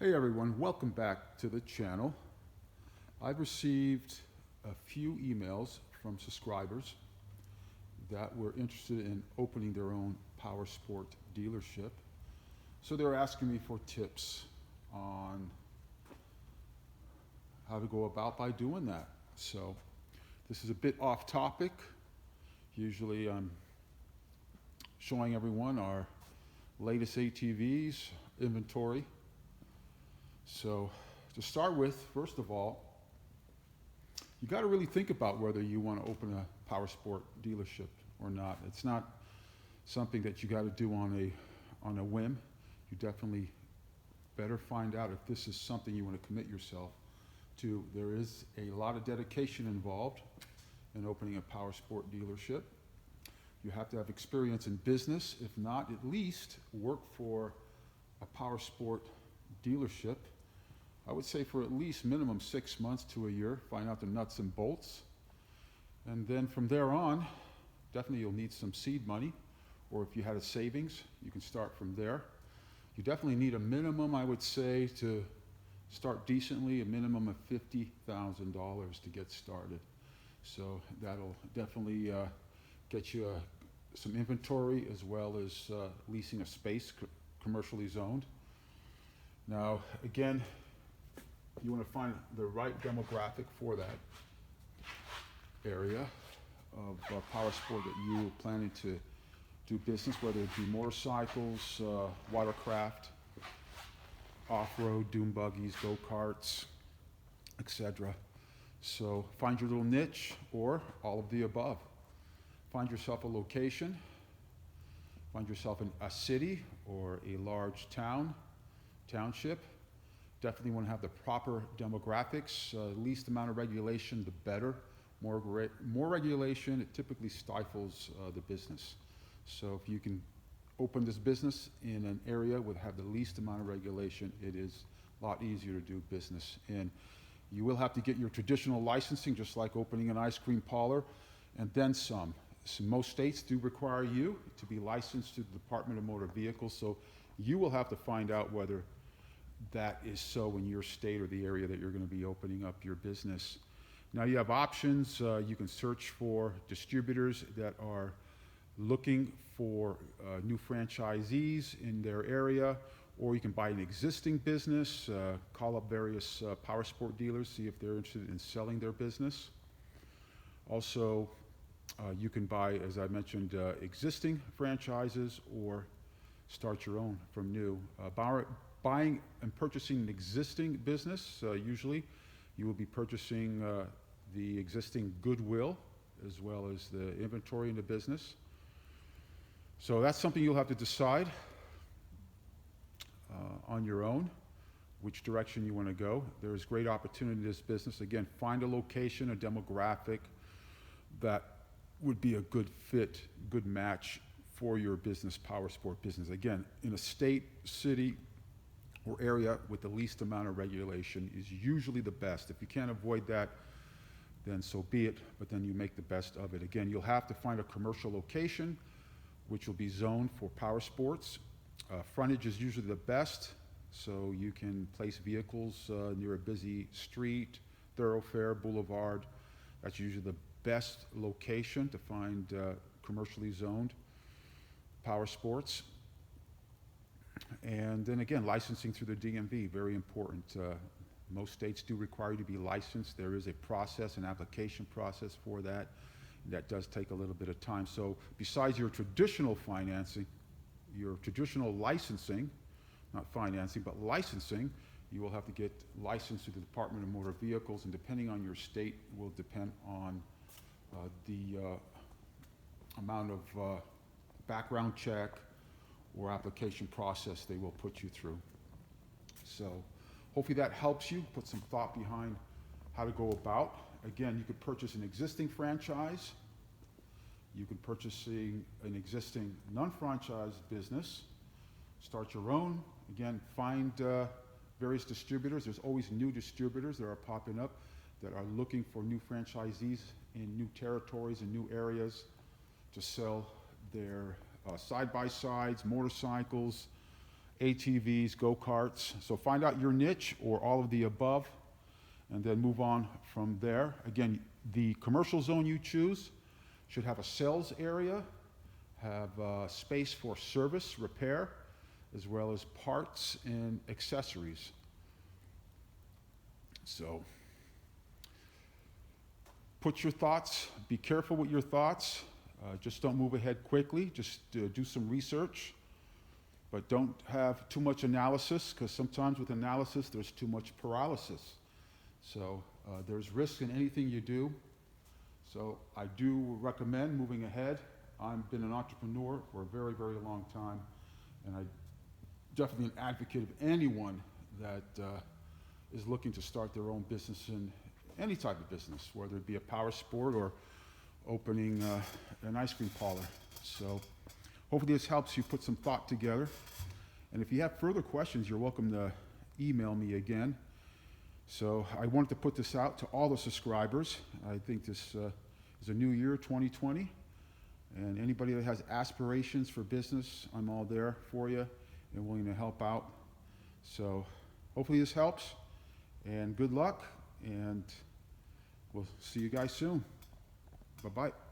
Hey everyone, welcome back to the channel. I've received a few emails from subscribers that were interested in opening their own POWERSPORT dealership. So they're asking me for tips on how to go about by doing that. So this is a bit off topic. Usually I'm showing everyone our latest ATVs inventory. So to start with, first of all, you got to really think about whether you want to open a POWERSPORT dealership or not. It's not something that you got to do on a whim. You definitely better find out if this is something you want to commit yourself to. There is a lot of dedication involved in opening a POWERSPORT dealership. You have to have experience in business, if not at least work for a POWERSPORT dealership. I would say for at least minimum 6 months to a year, find out the nuts and bolts. And then from there on, definitely you'll need some seed money, or if you had a savings, you can start from there. You definitely need a minimum, I would say, to start decently, a minimum of $50,000 to get started. So that'll definitely get you some inventory as well as leasing a space, commercially zoned. Now, again, you want to find the right demographic for that area of POWERSPORT that you're planning to do business, whether it be motorcycles, watercraft, off-road, dune buggies, go-karts, etc. So find your little niche or all of the above. Find yourself a location, find yourself in a city or a large township. Definitely want to have the proper demographics, least amount of regulation, the better. More regulation, it typically stifles the business. So if you can open this business in an area with have the least amount of regulation, it is a lot easier to do business in. You will have to get your traditional licensing, just like opening an ice cream parlor, and then some. So most states do require you to be licensed to the Department of Motor Vehicles, so you will have to find out whether that is so in your state or the area that you're going to be opening up your business. Now you have options. You can search for distributors that are looking for new franchisees in their area, or you can buy an existing business, call up various POWERSPORT dealers, see if they're interested in selling their business. Also, you can buy, as I mentioned, existing franchises or start your own from new. Buying and purchasing an existing business, usually you will be purchasing the existing goodwill as well as the inventory in the business. So that's something you'll have to decide on your own, which direction you want to go. There's great opportunity in this business. Again, find a location, a demographic that would be a good fit, good match for your business, POWERSPORT business. Again, in a state, city, or area with the least amount of regulation is usually the best. If you can't avoid that, then so be it, but then you make the best of it. Again, you'll have to find a commercial location, which will be zoned for POWERSPORTs. Frontage is usually the best, so you can place vehicles near a busy street, thoroughfare, boulevard. That's usually the best location to find commercially zoned POWERSPORTs. And then again, licensing through the DMV, very important. Most states do require you to be licensed. There is a process, an application process for that. That does take a little bit of time. So besides your traditional financing, your traditional licensing, not financing, but licensing, you will have to get licensed through the Department of Motor Vehicles, and depending on your state will depend on the amount of background check or application process they will put you through. So hopefully that helps you put some thought behind how to go about. Again, you could purchase an existing franchise. You could purchase an existing non-franchise business. Start your own. Again, find various distributors. There's always new distributors that are popping up that are looking for new franchisees in new territories and new areas to sell their side-by-sides, motorcycles, ATVs, go-karts. So find out your niche or all of the above, and then move on from there. Again, the commercial zone you choose should have a sales area, have space for service, repair, as well as parts and accessories. So put your thoughts, be careful with your thoughts. Just don't move ahead quickly. Just do some research, but don't have too much analysis, because sometimes with analysis there's too much paralysis. So there's risk in anything you do. So I do recommend moving ahead. I've been an entrepreneur for a very, very long time, and I'm definitely an advocate of anyone that is looking to start their own business in any type of business, whether it be a power sport or opening an ice cream parlor. So hopefully this helps you put some thought together. And if you have further questions, you're welcome to email me again. So I wanted to put this out to all the subscribers. I think this is a new year, 2020. And anybody that has aspirations for business, I'm all there for you and willing to help out. So hopefully this helps, and good luck, and we'll see you guys soon. Bye-bye.